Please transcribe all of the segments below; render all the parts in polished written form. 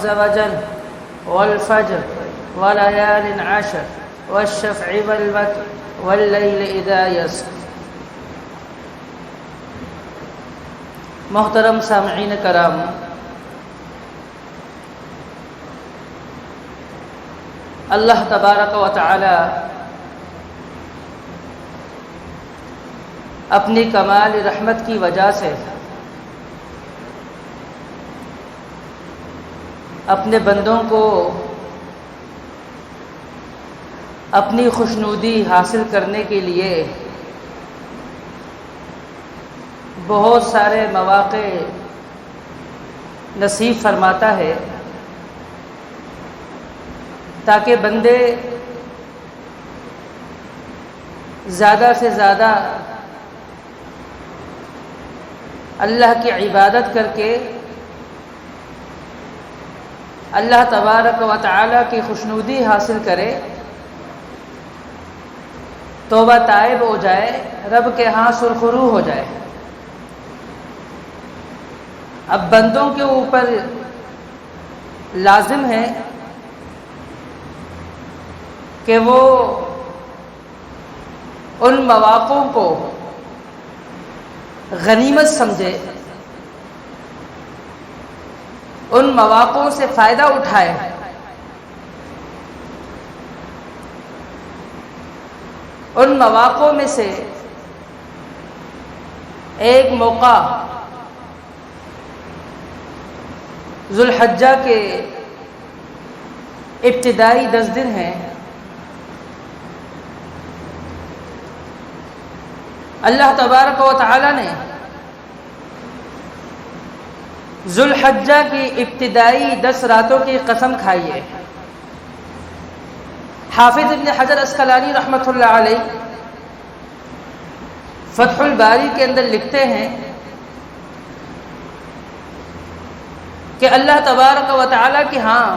عز وجل والفجر وليال عشر والشفع والوتر واللیل اذا یسر۔ محترم سامعین کرام، اللہ تبارک و تعالی اپنی کمال رحمت کی وجہ سے اپنے بندوں کو اپنی خوشنودی حاصل کرنے کے لیے بہت سارے مواقع نصیب فرماتا ہے تاکہ بندے زیادہ سے زیادہ اللہ کی عبادت کر کے اللہ تبارک و تعالی کی خوشنودی حاصل کرے، توبہ تائب ہو جائے، رب کے ہاں سرخرو ہو جائے۔ اب بندوں کے اوپر لازم ہے کہ وہ ان مواقع کو غنیمت سمجھے، ان مواقع سے فائدہ اٹھائے، ان مواقع میں سے ایک موقع ذو الحجہ کے ابتدائی 10 دن ہیں۔ اللہ تبارک و تعالی نے ذو الحجہ کی ابتدائی 10 راتوں کی قسم کھائی ہے۔ حافظ ابن حجر عسقلانی رحمۃ اللہ علیہ فتح الباری کے اندر لکھتے ہیں کہ اللہ تبارک و تعالی کے ہاں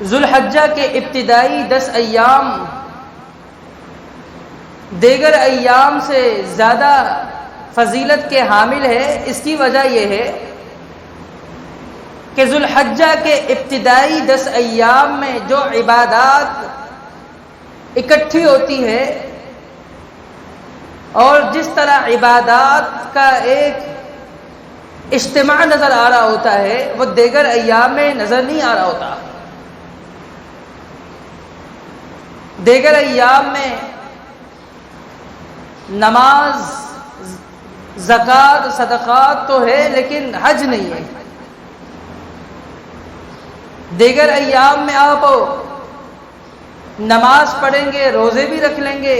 ذو الحجہ کے ابتدائی 10 ایام دیگر ایام سے زیادہ فضیلت کے حامل ہے۔ اس کی وجہ یہ ہے کہ ذو الحجہ کے ابتدائی 10 ایام میں جو عبادات اکٹھی ہوتی ہے اور جس طرح عبادات کا ایک اجتماع نظر آ رہا ہوتا ہے وہ دیگر ایام میں نظر نہیں آ رہا ہوتا۔ دیگر ایام میں نماز، زکوٰۃ، صدقات تو ہے لیکن حج نہیں ہے۔ دیگر ایام میں آپ نماز پڑھیں گے، روزے بھی رکھ لیں گے،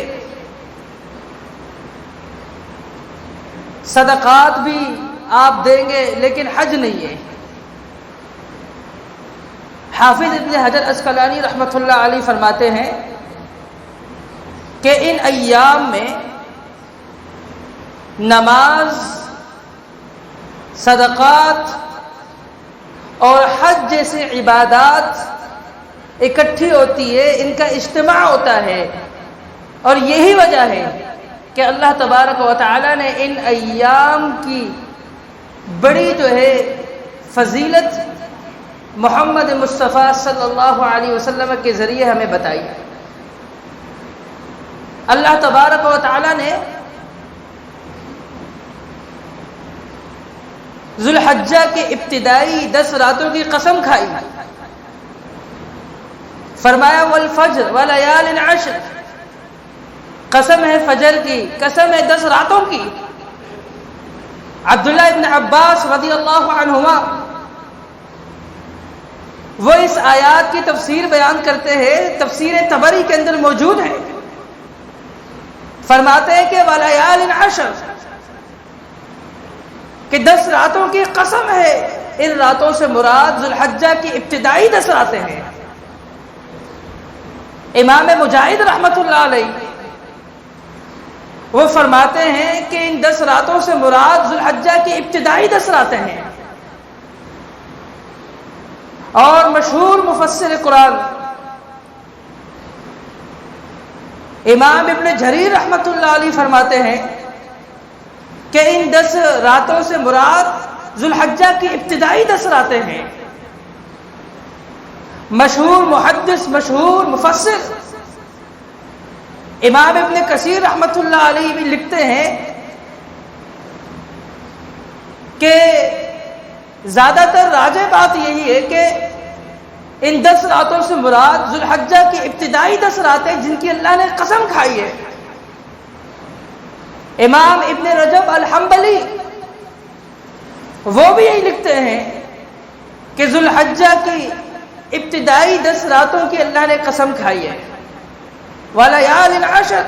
صدقات بھی آپ دیں گے لیکن حج نہیں ہے۔ حافظ ابن حجر عسقلانی رحمۃ اللہ علیہ فرماتے ہیں کہ ان ایام میں نماز، صدقات اور حج جیسے عبادات اکٹھی ہوتی ہے، ان کا اجتماع ہوتا ہے، اور یہی وجہ ہے کہ اللہ تبارک و تعالی نے ان ایام کی بڑی جو ہے فضیلت محمد مصطفیٰ صلی اللہ علیہ وسلم کے ذریعے ہمیں بتائی۔ اللہ تبارک و تعالی نے ذو الحجہ کے ابتدائی 10 راتوں کی قسم کھائی، فرمایا والفجر ولیال عشر، قسم ہے فجر کی، قسم ہے 10 راتوں کی۔ عبداللہ ابن عباس رضی اللہ عنہما وہ اس آیات کی تفسیر بیان کرتے ہیں، تفسیر طبری کے اندر موجود ہے، فرماتے ہیں کہ ولیال عشر کہ 10 راتوں کی قسم ہے، ان راتوں سے مراد ذو الحجہ کی ابتدائی 10 راتیں ہیں۔ امام مجاہد رحمۃ اللہ علیہ وہ فرماتے ہیں کہ ان 10 راتوں سے مراد ذو الحجہ کی ابتدائی 10 راتیں ہیں، اور مشہور مفسر قرآن امام ابن جریر رحمۃ اللہ علیہ فرماتے ہیں کہ ان 10 راتوں سے مراد ذوالحجہ کی ابتدائی 10 راتیں ہیں. مشہور محدث، مشہور مفسر امام ابن کثیر رحمۃ اللہ علیہ بھی لکھتے ہیں کہ زیادہ تر راجح بات یہی ہے کہ ان 10 راتوں سے مراد ذوالحجہ کی ابتدائی 10 راتیں جن کی اللہ نے قسم کھائی ہے. امام ابن رجب الحنبلی وہ بھی یہی لکھتے ہیں کہ ذوالحجہ کی ابتدائی 10 راتوں کی اللہ نے قسم کھائی ہے. وَلَيَالٍ عَشْرٍ،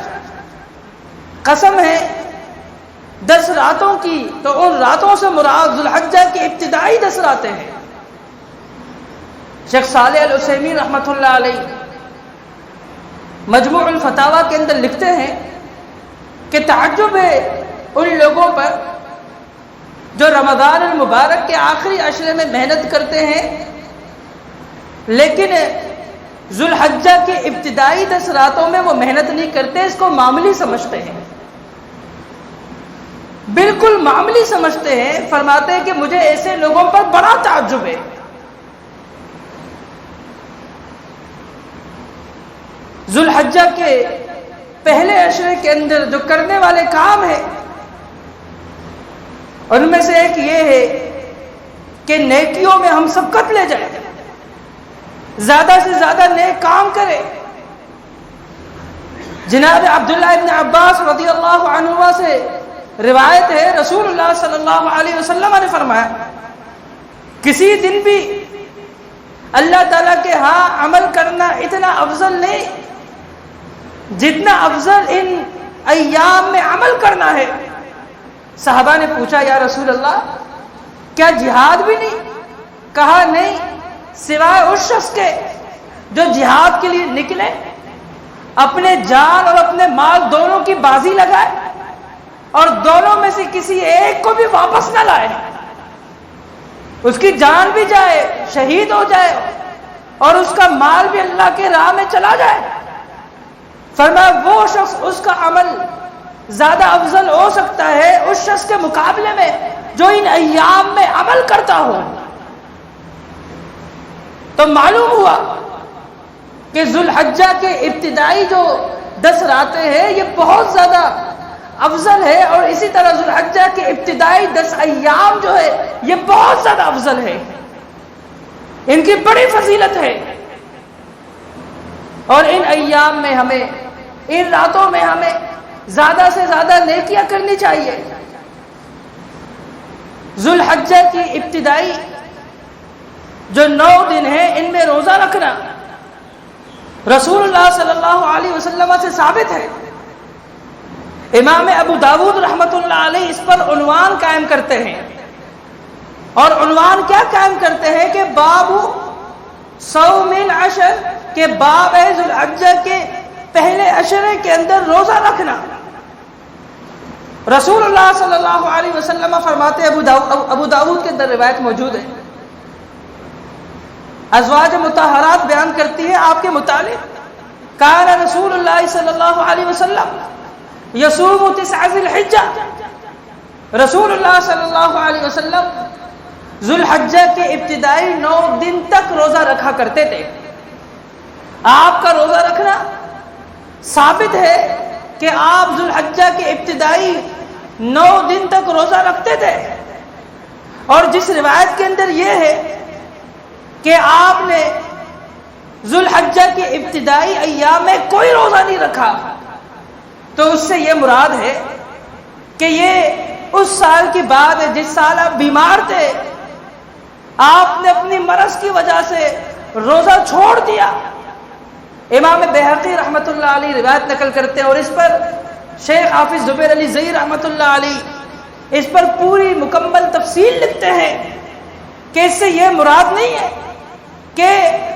قسم ہے 10 راتوں کی، تو ان راتوں سے مراد ذوالحجہ کی ابتدائی 10 راتیں ہیں. شیخ صالح العثیمین رحمۃ اللہ علیہ مجموع الفتاوی کے اندر لکھتے ہیں کہ تعجب ہے ان لوگوں پر جو رمضان المبارک کے آخری عشرے میں محنت کرتے ہیں لیکن ذوالحجہ کی ابتدائی 10 راتوں میں وہ محنت نہیں کرتے، اس کو معمولی سمجھتے ہیں، بالکل معمولی سمجھتے ہیں. فرماتے ہیں کہ مجھے ایسے لوگوں پر بڑا تعجب ہے. ذوالحجہ کے پہلے عشرے کے اندر جو کرنے والے کام ہیں ان میں سے ایک یہ ہے کہ نیکیوں میں ہم سبقت لے جائیں، زیادہ سے زیادہ نیک کام کریں. جناب عبداللہ ابن عباس رضی اللہ عنہما سے روایت ہے، رسول اللہ صلی اللہ علیہ وسلم نے فرمایا کسی دن بھی اللہ تعالیٰ کے ہاں عمل کرنا اتنا افضل نہیں جتنا افضل ان ایام میں عمل کرنا ہے. صحابہ نے پوچھا یا رسول اللہ کیا جہاد بھی نہیں؟ کہا نہیں، سوائے اس شخص کے جو جہاد کے لیے نکلے، اپنے جان اور اپنے مال دونوں کی بازی لگائے اور دونوں میں سے کسی ایک کو بھی واپس نہ لائے، اس کی جان بھی جائے، شہید ہو جائے اور اس کا مال بھی اللہ کے راہ میں چلا جائے. فرمایا وہ شخص، اس کا عمل زیادہ افضل ہو سکتا ہے اس شخص کے مقابلے میں جو ان ایام میں عمل کرتا ہو. تو معلوم ہوا کہ ذوالحجہ کے ابتدائی جو 10 راتیں ہیں یہ بہت زیادہ افضل ہے، اور اسی طرح ذوالحجہ کے ابتدائی 10 ایام جو ہے یہ بہت زیادہ افضل ہے، ان کی بڑی فضیلت ہے. اور ان ایام میں ہمیں، ان راتوں میں ہمیں زیادہ سے زیادہ نیکیاں کرنی چاہیے. ذوالحجہ کی ابتدائی جو 9 دن ہیں ان میں روزہ رکھنا رسول اللہ صلی اللہ علیہ وسلم سے ثابت ہے. امام ابو داود رحمۃ اللہ علیہ اس پر عنوان قائم کرتے ہیں، اور عنوان کیا قائم کرتے ہیں کہ باب صوم العشر، کہ باب ہے ذوالحجہ کے پہلے عشرے کے اندر روزہ رکھنا. رسول اللہ صلی اللہ علیہ وسلم فرماتے ہیں، ابو داود کے اندر روایت موجود ہے، ازواج مطہرات بیان کرتی ہے آپ کے متعلق، کان رسول اللہ صلی اللہ علیہ وسلم یصوم 9 ذی الحجہ، رسول اللہ صلی اللہ علیہ وسلم ذوالحجہ کے ابتدائی 9 دن تک روزہ رکھا کرتے تھے. آپ کا روزہ رکھنا ثابت ہے کہ آپ ذوالحجہ کے ابتدائی 9 دن تک روزہ رکھتے تھے. اور جس روایت کے اندر یہ ہے کہ آپ نے ذوالحجہ کے ابتدائی ایام میں کوئی روزہ نہیں رکھا، تو اس سے یہ مراد ہے کہ یہ اس سال کی بات ہے جس سال آپ بیمار تھے، آپ نے اپنی مرض کی وجہ سے روزہ چھوڑ دیا. امام بہقی رحمۃ اللہ علیہ روایت نقل کرتے ہیں، اور اس پر شیخ حافظ زبیر علی زئی رحمۃ اللہ علیہ اس پر پوری مکمل تفصیل لکھتے ہیں کہ اس سے یہ مراد نہیں ہے کہ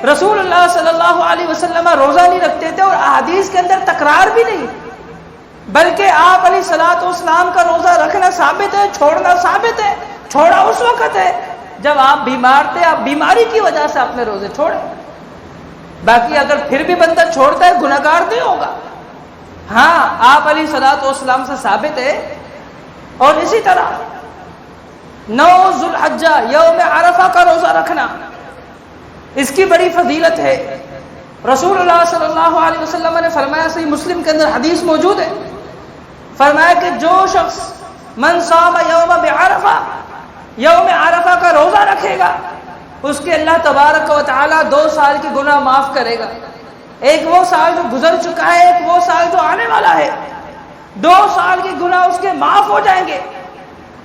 رسول اللہ صلی اللہ علیہ وسلم روزہ نہیں رکھتے تھے، اور احادیث کے اندر تکرار بھی نہیں، بلکہ آپ علیہ الصلوۃ والسلام کا روزہ رکھنا ثابت ہے، چھوڑنا ثابت ہے. چھوڑا اس وقت ہے جب آپ بیمار تھے، آپ بیماری کی وجہ سے اپنے روزے چھوڑے. باقی اگر پھر بھی بندہ چھوڑتا ہے گناہگار نہیں ہوگا. ہاں آپ علیہ الصلوۃ والسلام سے ثابت ہے. اور اسی طرح 9 ذوالحجہ یوم عرفہ کا روزہ رکھنا، اس کی بڑی فضیلت ہے۔ رسول اللہ صلی اللہ علیہ وسلم نے فرمایا، صحیح مسلم کے اندر حدیث موجود ہے، فرمایا کہ جو شخص من صام یوم بعرفہ، یوم عرفہ کا روزہ رکھے گا، اس کے اللہ تبارک و تعالی 2 سال کی گناہ معاف کرے گا۔ ایک وہ سال جو گزر چکا ہے، ایک وہ سال جو آنے والا ہے، 2 سال کے گناہ اس کے معاف ہو جائیں گے۔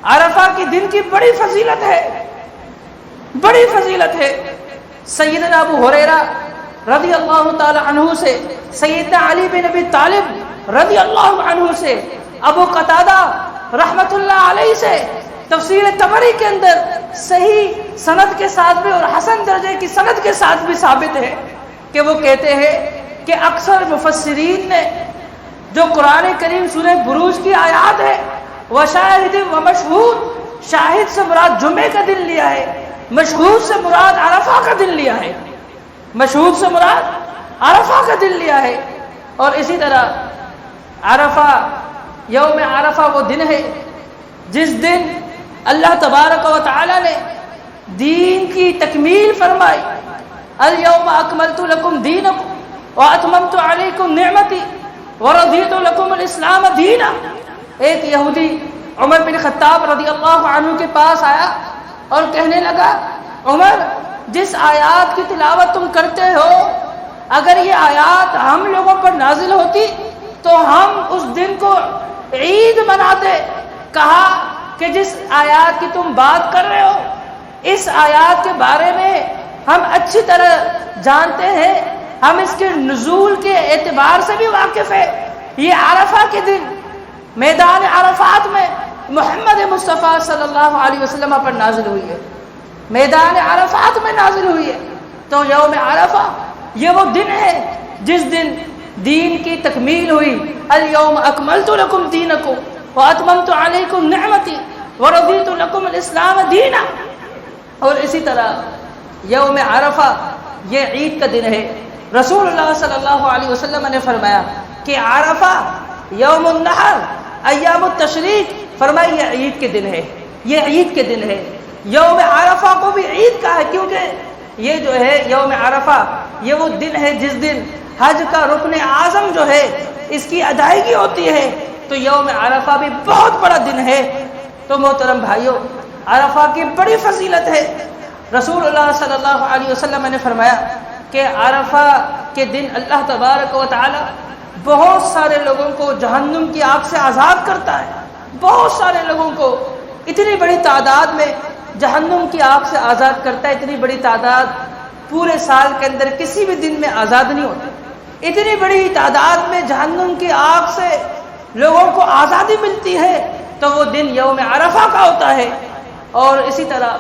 عرفہ کے دن کی بڑی فضیلت ہے، بڑی فضیلت ہے۔ سیدنا ابو ہریرہ رضی اللہ تعالی عنہ سے، سیدنا علی بن ابی طالب رضی اللہ عنہ سے، ابو قتادہ رحمت اللہ علیہ سے تفسیر طبری کے اندر صحیح سند کے ساتھ بھی اور حسن درجے کی سند کے ساتھ بھی ثابت ہے کہ وہ کہتے ہیں کہ اکثر مفسرین نے جو قرآن کریم سورہ بروج کی آیات ہے، وشاہد و مشہود، شاہد سے مراد جمعے کا دن لیا ہے، مشہود سے مراد عرفہ کا دن لیا ہے، مشہود سے مراد عرفہ کا دن لیا ہے۔ اور اسی طرح عرفہ، یوم عرفہ وہ دن ہے جس دن اللہ تبارک و تعالی نے دین کی تکمیل فرمائی، الیوم اکملت لکم دینکم واتممت علیکم نعمتی ورضیت لکم الاسلام دینا۔ ایک یہودی عمر بن خطاب رضی اللہ عنہ کے پاس آیا اور کہنے لگا، عمر، جس آیات کی تلاوت تم کرتے ہو، اگر یہ آیات ہم لوگوں پر نازل ہوتی تو ہم اس دن کو عید مناتے۔ کہا کہ جس آیات کی تم بات کر رہے ہو، اس آیات کے بارے میں ہم اچھی طرح جانتے ہیں، ہم اس کے نزول کے اعتبار سے بھی واقف ہے۔ یہ عرفہ کے دن میدان عرفات میں محمد مصطفیٰ صلی اللہ علیہ وسلم پر نازل ہوئی ہے، میدان عرفات میں نازل ہوئی ہے۔ تو یوم عرفہ یہ وہ دن ہے جس دن دین کی تکمیل ہوئی، الیوم اکملت لکم دینکم واتممت علیکم نعمتی ورضیت لکم الاسلام دینا۔ اور اسی طرح یوم عرفہ یہ عید کا دن ہے۔ رسول اللہ صلی اللہ علیہ وسلم نے فرمایا کہ عرفہ یوم النحر، ایام التشریق، فرمایا یہ عید کے دن ہے، یہ عید کے دن ہے۔ یوم عرفہ کو بھی عید کا ہے کیونکہ یہ جو ہے یوم عرفہ یہ وہ دن ہے جس دن حج کا رکن اعظم جو ہے اس کی ادائیگی ہوتی ہے۔ تو یوم عرفہ بھی بہت بڑا دن ہے۔ تو محترم بھائیوں، عرفہ کی بڑی فضیلت ہے۔ رسول اللہ صلی اللہ علیہ وسلم نے فرمایا کہ عرفہ کے دن اللہ تبارک و تعالی بہت سارے لوگوں کو جہنم کی آگ سے آزاد کرتا ہے، بہت سارے لوگوں کو اتنی بڑی تعداد میں جہنم کی آگ سے آزاد کرتا ہے، اتنی بڑی تعداد پورے سال کے اندر کسی بھی دن میں آزاد نہیں ہوتی۔ اتنی بڑی تعداد میں جہنم کی آگ سے لوگوں کو آزادی ملتی ہے تو وہ دن یوم عرفہ کا ہوتا ہے۔ اور اسی طرح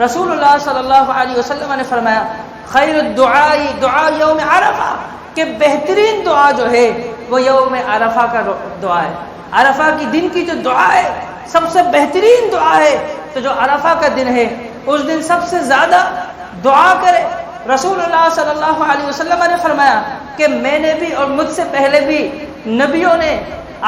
رسول اللہ صلی اللہ علیہ وسلم نے فرمایا، خیر الدعاء دعاء یوم عرفہ، کہ بہترین دعا جو ہے وہ یوم عرفہ کا دعا ہے۔ عرفہ کی دن کی جو دعا ہے سب سے بہترین دعا ہے، تو جو عرفہ کا دن ہے اس دن سب سے زیادہ دعا کرے۔ رسول اللہ صلی اللہ علیہ وسلم نے فرمایا کہ میں نے بھی اور مجھ سے پہلے بھی نبیوں نے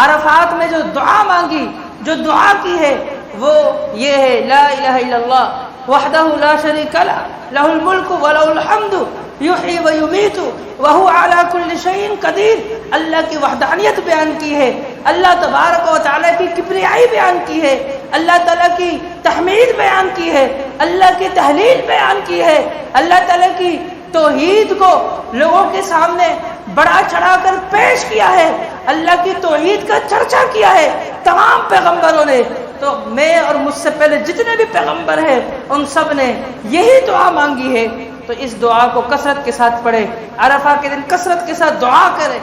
عرفات میں جو دعا مانگی، جو دعا کی ہے، وہ یہ ہے، لا الہ الا اللہ وحدہ لا شریک لہ لہ الملک ولہ الحمد یحیی و یمیت وہو علی کل شیء قدیر۔ اللہ کی وحدانیت بیان کی ہے، اللہ تبارک و تعالیٰ کی کبریائی بیان کی ہے، اللہ تعالیٰ کی تحمید بیان کی ہے، اللہ کی تحلیل بیان کی ہے، اللہ تعالیٰ کی توحید کو لوگوں کے سامنے بڑا چڑھا کر پیش کیا ہے، اللہ کی توحید کا چرچا کیا ہے تمام پیغمبروں نے۔ تو میں اور مجھ سے پہلے جتنے بھی پیغمبر ہیں ان سب نے یہی دعا مانگی ہے۔ تو اس دعا کو کثرت کے ساتھ پڑھے، عرفہ کے دن کثرت کے ساتھ دعا کرے،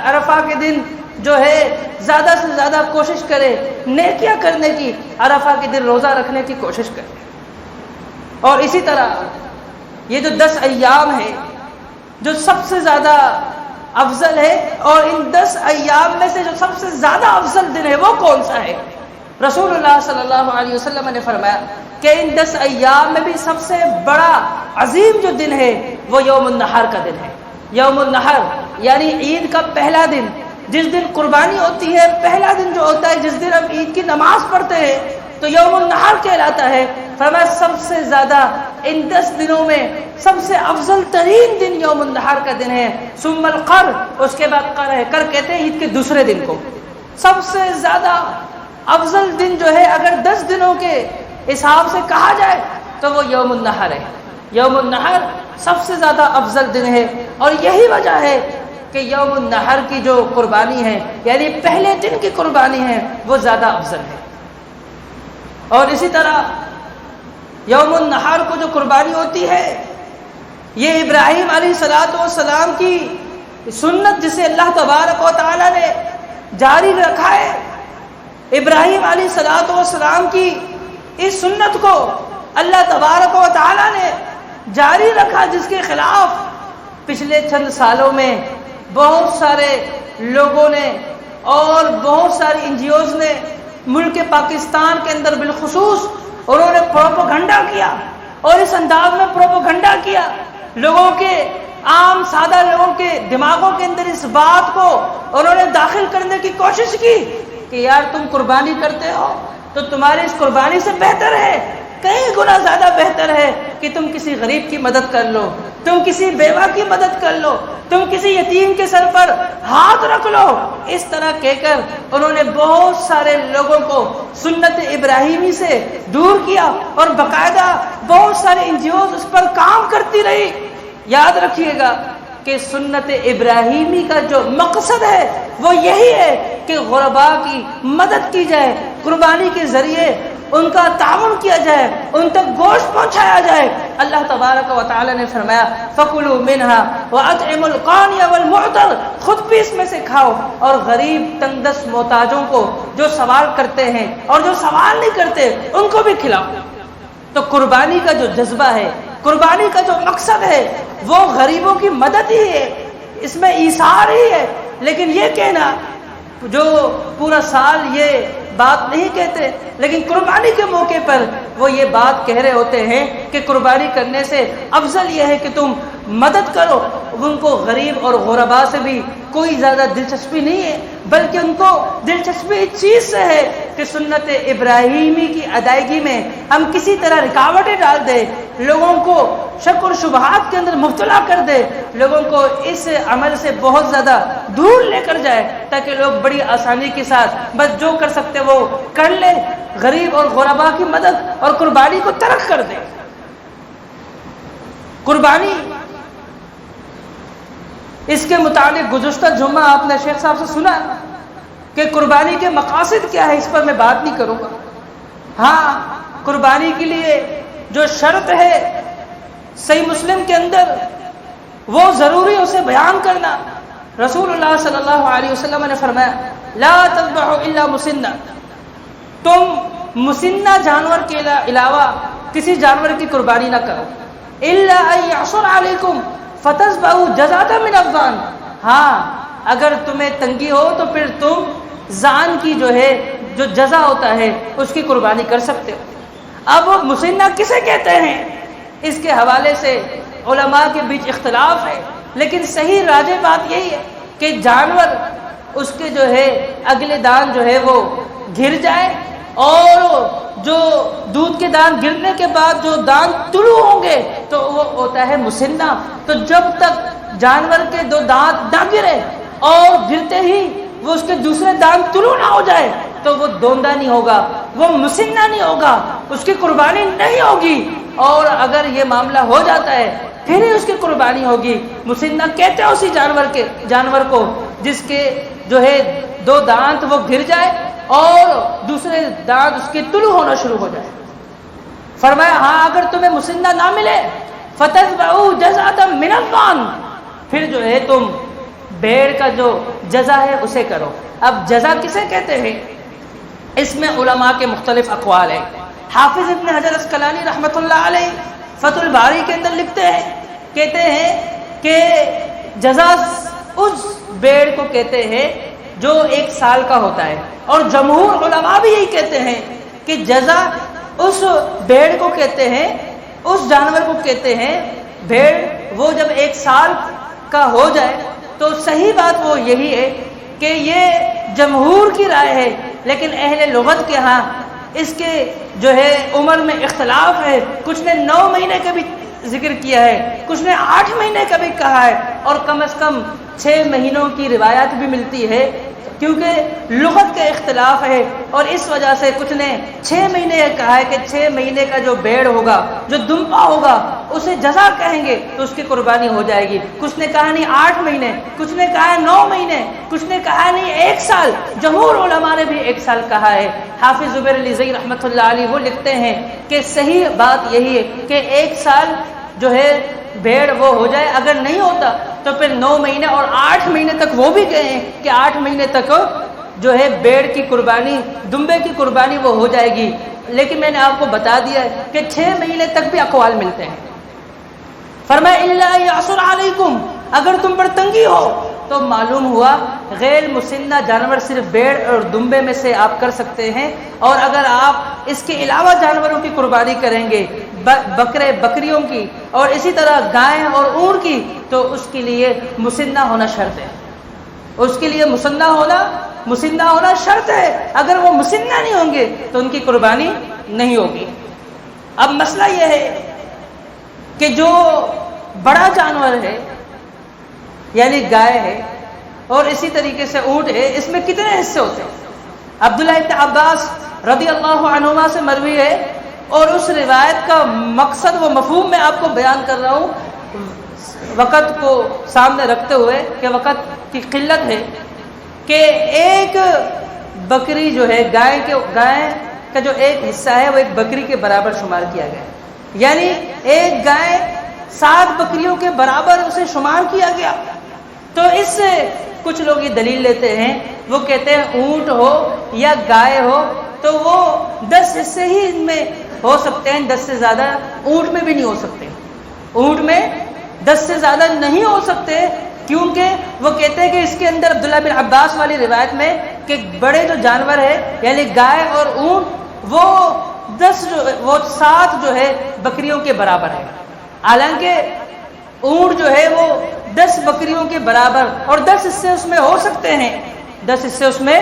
عرفہ کے دن جو ہے زیادہ سے زیادہ کوشش کرے نیکیاں کرنے کی، عرفہ کے دن روزہ رکھنے کی کوشش کرے۔ اور اسی طرح یہ جو 10 ایام ہے جو سب سے زیادہ افضل ہے، اور ان 10 ایام میں سے جو سب سے زیادہ افضل دن ہے وہ کون سا ہے؟ رسول اللہ صلی اللہ علیہ وسلم نے فرمایا کہ ان 10 ایام میں بھی سب سے بڑا عظیم جو دن ہے وہ یوم النحر کا دن ہے۔ یوم النحر یعنی عید کا پہلا دن، جس دن قربانی ہوتی ہے، پہلا دن جو ہوتا ہے جس دن ہم عید کی نماز پڑھتے ہیں، تو یوم النحر کہلاتا ہے۔ فرمایا سب سے زیادہ ان 10 دنوں میں سب سے افضل ترین دن یوم النحر کا دن ہے۔ ثم القر، اس کے بعد قر ہے، قر کہتے ہیں عید کے دوسرے دن کو۔ سب سے زیادہ افضل دن جو ہے اگر 10 دنوں کے حساب سے کہا جائے تو وہ یوم النحر ہے۔ یوم النحر سب سے زیادہ افضل دن ہے، اور یہی وجہ ہے کہ یوم النحر کی جو قربانی ہے، یعنی پہلے دن کی قربانی ہے، وہ زیادہ افضل ہے۔ اور اسی طرح یوم النحر کو جو قربانی ہوتی ہے، یہ ابراہیم علیہ السلام کی سنت جسے اللہ تبارک و تعالی نے جاری رکھا ہے۔ ابراہیم علیہ السلام کی اس سنت کو اللہ تبارک و تعالی نے جاری رکھا، جس کے خلاف پچھلے چند سالوں میں بہت سارے لوگوں نے اور بہت ساری NGOs نے ملک پاکستان کے اندر بالخصوص انہوں نے پروپیگنڈا کیا، اور اس انداز میں پروپیگنڈا کیا، لوگوں کے عام سادہ لوگوں کے دماغوں کے اندر اس بات کو انہوں نے داخل کرنے کی کوشش کی کہ یار تم قربانی کرتے ہو تو تمہاری اس قربانی سے بہتر ہے، کئی گنا زیادہ بہتر ہے کہ تم کسی غریب کی مدد کر لو، تم کسی بیوہ کی مدد کر لو، تم کسی یتیم کے سر پر ہاتھ رکھ لو۔ اس طرح کہہ کر انہوں نے بہت سارے لوگوں کو سنت ابراہیمی سے دور کیا، اور باقاعدہ بہت سارے NGOs اس پر کام کرتی رہی۔ یاد رکھیے گا کہ سنت ابراہیمی کا جو مقصد ہے وہ یہی ہے کہ غرباء کی مدد کی جائے، قربانی کے ذریعے ان کا تعاون کیا جائے، ان تک گوشت پہنچایا جائے۔ اللہ تبارک و تعالی نے فرمایا فَكُلُوا مِنْهَا وَأَطْعِمُوا الْقَانِيَ وَالْمُعْتَرَ، خود بھی اس میں سے کھاؤ، اور غریب تنگ دست محتاجوں کو جو سوال کرتے ہیں اور جو سوال نہیں کرتے ان کو بھی کھلاؤ۔ تو قربانی کا جو جذبہ ہے، قربانی کا جو مقصد ہے وہ غریبوں کی مدد ہی ہے، اس میں ایثار ہی ہے۔ لیکن یہ کہنا جو پورا سال یہ بات نہیں کہتے، لیکن قربانی کے موقع پر وہ یہ بات کہہ رہے ہوتے ہیں کہ قربانی کرنے سے افضل یہ ہے کہ تم مدد کرو۔ ان کو غریب اور غرباء سے بھی کوئی زیادہ دلچسپی نہیں ہے، بلکہ ان کو دلچسپی اس چیز سے ہے کہ سنت ابراہیمی کی ادائیگی میں ہم کسی طرح رکاوٹیں ڈال دیں، لوگوں کو شک اور شبہات کے اندر مبتلا کر دے، لوگوں کو اس عمل سے بہت زیادہ دور لے کر جائے، تاکہ لوگ بڑی آسانی کے ساتھ بس جو کر سکتے وہ کر لیں، غریب اور غرباء کی مدد اور قربانی کو ترک کر دیں۔ قربانی اس کے متعلق گزشتہ جمعہ آپ نے شیخ صاحب سے سنا کہ قربانی کے مقاصد کیا ہے، اس پر میں بات نہیں کروں گا۔ ہاں، قربانی کے لیے جو شرط ہے صحیح مسلم کے اندر وہ ضروری اسے بیان کرنا۔ رسول اللہ صلی اللہ علیہ وسلم نے فرمایا لا تذبحوا الا مسنہ، تم مسنہ جانور کے علاوہ کسی جانور کی قربانی نہ کرو۔ الا ان یعصر علیکم فتذبحوا جزاۃ من الظان، ہاں اگر تمہیں تنگی ہو تو پھر تم ذان کی جو ہے جو جزا ہوتا ہے اس کی قربانی کر سکتے ہو۔ اب مسنہ کسے کہتے ہیں اس کے حوالے سے علماء کے بیچ اختلاف ہے، لیکن صحیح راجح بات یہی ہے کہ جانور اس کے جو ہے اگلے دان جو ہے وہ گر جائے، اور جو دودھ کے دان گرنے کے بعد جو دان طلوع ہوں گے تو وہ ہوتا ہے مسنہ۔ تو جب تک جانور کے دو دانت نہ گرے اور گرتے ہی وہ اس کے دوسرے دان طلوع نہ ہو جائے تو وہ دوندہ نہیں ہوگا، وہ مسنہ نہیں ہوگا، اس کی قربانی نہیں ہوگی۔ اور اگر یہ معاملہ ہو جاتا ہے پھر ہی اس کی قربانی ہوگی۔ مسنہ کہتے ہیں اسی جانور کو جس کے جو ہے دو دانت وہ گر جائے اور دوسرے دانت اس کے طلوع ہونا شروع ہو جائے۔ فرمایا ہاں اگر تمہیں مسنہ نہ ملے فتذبحوا جزاۃ من الظان، پھر جو ہے تم بھیڑ کا جو جزا ہے اسے کرو۔ اب جزا کسے کہتے ہیں اس میں علماء کے مختلف اقوال ہیں۔ حافظ ابن حجر اسقلانی رحمۃ اللہ علیہ فتح الباری کے اندر لکھتے ہیں، کہتے ہیں کہ جزا اس بھیڑ کو کہتے ہیں جو 1 سال کا ہوتا ہے، اور جمہور علماء بھی یہی کہتے ہیں کہ جزا اس بھیڑ کو کہتے ہیں، اس جانور کو کہتے ہیں بھیڑ وہ جب 1 سال کا ہو جائے۔ تو صحیح بات وہ یہی ہے کہ یہ جمہور کی رائے ہے، لیکن اہل لغت کے ہاں اس کے جو ہے عمر میں اختلاف ہے، کچھ نے 9 مہینے کا بھی ذکر کیا ہے، کچھ نے 8 مہینے کا بھی کہا ہے، اور کم از کم 6 مہینوں کی روایت بھی ملتی ہے، کیونکہ لغت کا اختلاف ہے، اور اس وجہ سے کچھ نے 6 مہینے کہا ہے کہ 6 مہینے کا جو بھیڑ ہوگا، جو دمبا ہوگا، اسے جزا کہیں گے تو اس کی قربانی ہو جائے گی۔ کچھ نے کہا نہیں 8 مہینے، کچھ نے کہا 9 مہینے، کچھ نے کہا نہیں 1 سال، جمہور علماء نے بھی 1 سال کہا ہے۔ حافظ زبیر علی زئی رحمۃ اللہ علیہ وہ لکھتے ہیں کہ صحیح بات یہی ہے کہ 1 سال جو ہے بھیڑ وہ ہو جائے، اگر نہیں ہوتا تو پھر 9 مہینے اور 8 مہینے تک وہ بھی گئے ہیں کہ 8 مہینے تک جو ہے بھیڑ کی قربانی، دمبے کی قربانی وہ ہو جائے گی۔ لیکن میں نے آپ کو بتا دیا ہے کہ 6 مہینے تک بھی اقوال ملتے ہیں۔ فرمایا الا یعصر علیکم، اگر تم پر تنگی ہو تو معلوم ہوا غیر مسنہ جانور صرف بھیڑ اور دمبے میں سے آپ کر سکتے ہیں، اور اگر آپ اس کے علاوہ جانوروں کی قربانی کریں گے، بکرے بکریوں کی اور اسی طرح گائے اور اونٹ کی، تو اس کے لیے مسنہ ہونا شرط ہے، اس کے لیے مسنہ ہونا شرط ہے۔ اگر وہ مسنہ نہیں ہوں گے تو ان کی قربانی نہیں ہوگی۔ اب مسئلہ یہ ہے کہ جو بڑا جانور ہے یعنی گائے ہے اور اسی طریقے سے اونٹ ہے، اس میں کتنے حصے ہوتے ہیں؟ عبداللہ ابن عباس رضی اللہ عنہما سے مروی ہے، اور اس روایت کا مقصد و مفہوم میں آپ کو بیان کر رہا ہوں وقت کو سامنے رکھتے ہوئے کہ وقت کی قلت ہے، کہ ایک بکری جو ہے گائے کا جو ایک حصہ ہے وہ ایک بکری کے برابر شمار کیا گیا، یعنی ایک گائے 7 بکریوں کے برابر اسے شمار کیا گیا۔ تو اس سے کچھ لوگ یہ دلیل لیتے ہیں، وہ کہتے ہیں اونٹ ہو یا گائے ہو تو وہ 10 حصے ہی ان میں ہو سکتے ہیں، 10 سے زیادہ اونٹ میں بھی نہیں ہو سکتے، اونٹ میں 10 سے زیادہ نہیں ہو سکتے، کیونکہ وہ کہتے ہیں کہ اس کے اندر عبداللہ بن عباس والی روایت میں کہ بڑے جو جانور ہے یعنی گائے اور اونٹ وہ 7 جو ہے بکریوں کے برابر ہے، حالانکہ اونٹ جو ہے وہ 10 بکریوں کے برابر اور 10 حصے اس میں ہو سکتے ہیں، 10 حصے اس میں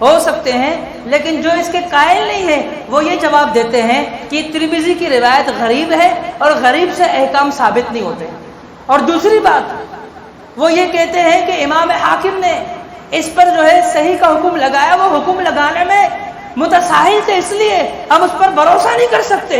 ہو سکتے ہیں، لیکن جو اس کے قائل نہیں ہیں وہ یہ جواب دیتے ہیں کہ ترمذی کی روایت غریب ہے اور غریب سے احکام ثابت نہیں ہوتے۔ اور دوسری بات وہ یہ کہتے ہیں کہ امام حاکم نے اس پر جو ہے صحیح کا حکم لگایا، وہ حکم لگانے میں متساہل تھے، اس لیے ہم اس پر بھروسہ نہیں کر سکتے،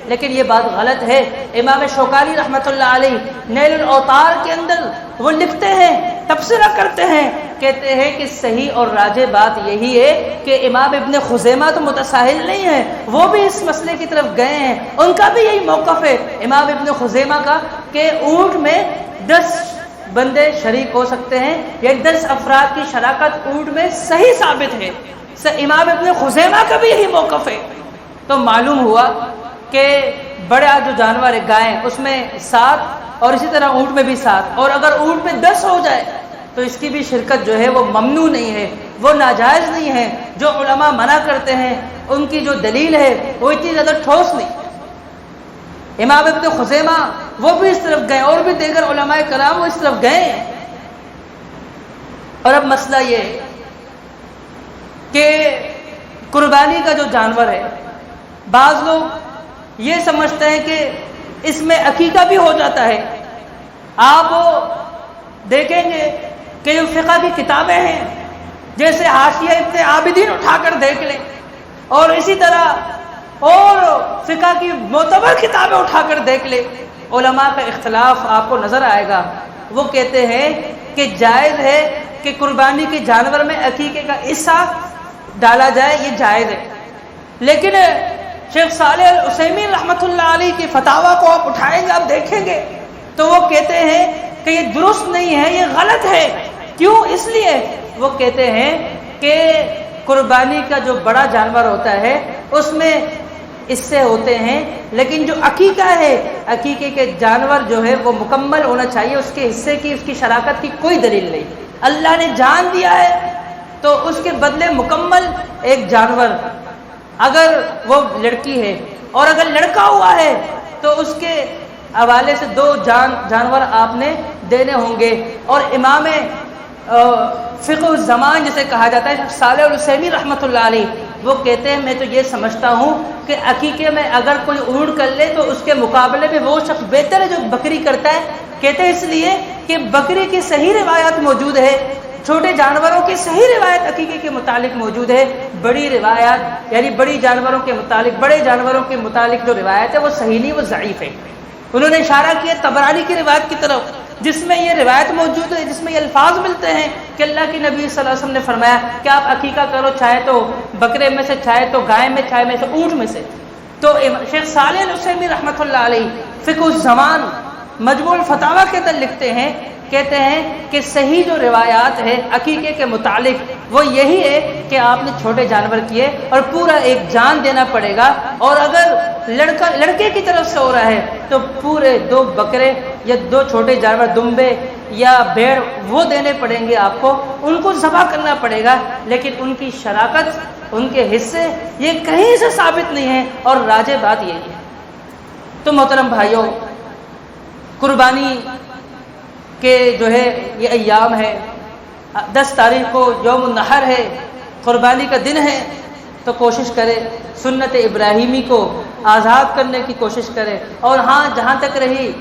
لیکن یہ بات غلط ہے۔ امام شوکانی رحمۃ اللہ علیہ نیل الاوطار کے اندر وہ لکھتے ہیں، تبصرہ کرتے ہیں، کہتے ہیں کہ صحیح اور راجح بات یہی ہے کہ امام ابن خزیمہ تو متساہل نہیں ہے، وہ بھی اس مسئلے کی طرف گئے ہیں، ان کا بھی یہی موقف ہے امام ابن خزیمہ کا کہ اونٹ میں 10 بندے شریک ہو سکتے ہیں، یا 10 افراد کی شراکت اونٹ میں صحیح ثابت ہے، امام ابن خزیمہ کا بھی یہی موقف ہے۔ تو معلوم ہوا کہ بڑا جو جانور ہے گائے اس میں 7 اور اسی طرح اونٹ میں بھی 7، اور اگر اونٹ میں 10 ہو جائے تو اس کی بھی شرکت جو ہے وہ ممنوع نہیں ہے، وہ ناجائز نہیں ہے۔ جو علماء منع کرتے ہیں ان کی جو دلیل ہے وہ اتنی زیادہ ٹھوس نہیں۔ امام ابن خزیمہ وہ بھی اس طرف گئے، اور بھی دیگر علماء کرام وہ اس طرف گئے ہیں۔ اور اب مسئلہ یہ ہے کہ قربانی کا جو جانور ہے، بعض لوگ یہ سمجھتے ہیں کہ اس میں عقیقہ بھی ہو جاتا ہے۔ آپ دیکھیں گے کہ جو فقہ کی کتابیں ہیں جیسے حاشیہ ابن عابدین اٹھا کر دیکھ لیں، اور اسی طرح اور فقہ کی معتبر کتابیں اٹھا کر دیکھ لیں، علماء کا اختلاف آپ کو نظر آئے گا۔ وہ کہتے ہیں کہ جائز ہے کہ قربانی کے جانور میں عقیقے کا حصہ ڈالا جائے، یہ جائز ہے، لیکن شیخ صالح العثیمین رحمۃ اللہ علیہ کی فتاوی کو آپ اٹھائیں گے، آپ دیکھیں گے تو وہ کہتے ہیں کہ یہ درست نہیں ہے، یہ غلط ہے۔ کیوں؟ اس لیے وہ کہتے ہیں کہ قربانی کا جو بڑا جانور ہوتا ہے اس میں حصے ہوتے ہیں، لیکن جو عقیقہ ہے، عقیقے کے جانور جو ہے وہ مکمل ہونا چاہیے، اس کے حصے کی، اس کی شراکت کی کوئی دلیل نہیں۔ اللہ نے جان دیا ہے تو اس کے بدلے مکمل ایک جانور، اگر وہ لڑکی ہے اور اگر لڑکا ہوا ہے تو اس کے حوالے سے 2 جانور آپ نے دینے ہوں گے۔ اور امام فقہ الزمان جسے کہا جاتا ہے صالح العثیمین رحمۃ اللہ علیہ، وہ کہتے ہیں میں تو یہ سمجھتا ہوں کہ عقیقے میں اگر کوئی اونٹ کر لے تو اس کے مقابلے میں وہ شخص بہتر ہے جو بکری کرتا ہے. کہتے ہیں اس لیے کہ بکری کی صحیح روایات موجود ہے, چھوٹے جانوروں کی صحیح روایت عقیقے کے متعلق موجود ہے, بڑی روایات یعنی بڑی جانوروں کے متعلق بڑے جانوروں کے متعلق جو روایت ہے وہ صحیح نہیں, وہ ضعیف ہے. انہوں نے اشارہ کیا طبرانی کی روایت کی طرف جس میں یہ روایت موجود ہے, جس میں یہ الفاظ ملتے ہیں کہ اللہ کے نبی صلی اللہ علیہ وسلم نے فرمایا کہ آپ عقیقہ کرو, چاہے تو بکرے میں سے, چاہے تو گائے میں, چاہے میں سے اونٹ میں سے. تو شیخ صالح العثیمی رحمۃ اللہ علیہ فقہ الزمان مجموع الفتاویٰ کے اندر لکھتے ہیں, کہتے ہیں کہ صحیح جو روایات ہے عقیقے کے متعلق وہ یہی ہے کہ آپ نے چھوٹے جانور کیے اور پورا ایک جان دینا پڑے گا, اور اگر لڑکے کی طرف سے ہو رہا ہے تو پورے 2 بکرے یا 2 چھوٹے جانور دمبے یا بھیڑ وہ دینے پڑیں گے آپ کو, ان کو ذبح کرنا پڑے گا, لیکن ان کی شراکت, ان کے حصے یہ کہیں سے ثابت نہیں ہے, اور راجح بات یہی ہے. تو محترم بھائیوں, قربانی کہ جو ہے یہ ایام ہے, 10 تاریخ کو یوم النحر ہے, قربانی کا دن ہے, تو کوشش کرے سنت ابراہیمی کو آزاد کرنے کی کوشش کرے. اور ہاں جہاں تک رہی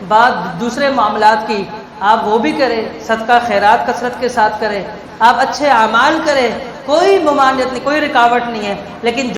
بات دوسرے معاملات کی, آپ وہ بھی کریں, صدقہ خیرات کثرت کے ساتھ کریں, آپ اچھے اعمال کریں, کوئی ممانعت نہیں, کوئی رکاوٹ نہیں ہے, لیکن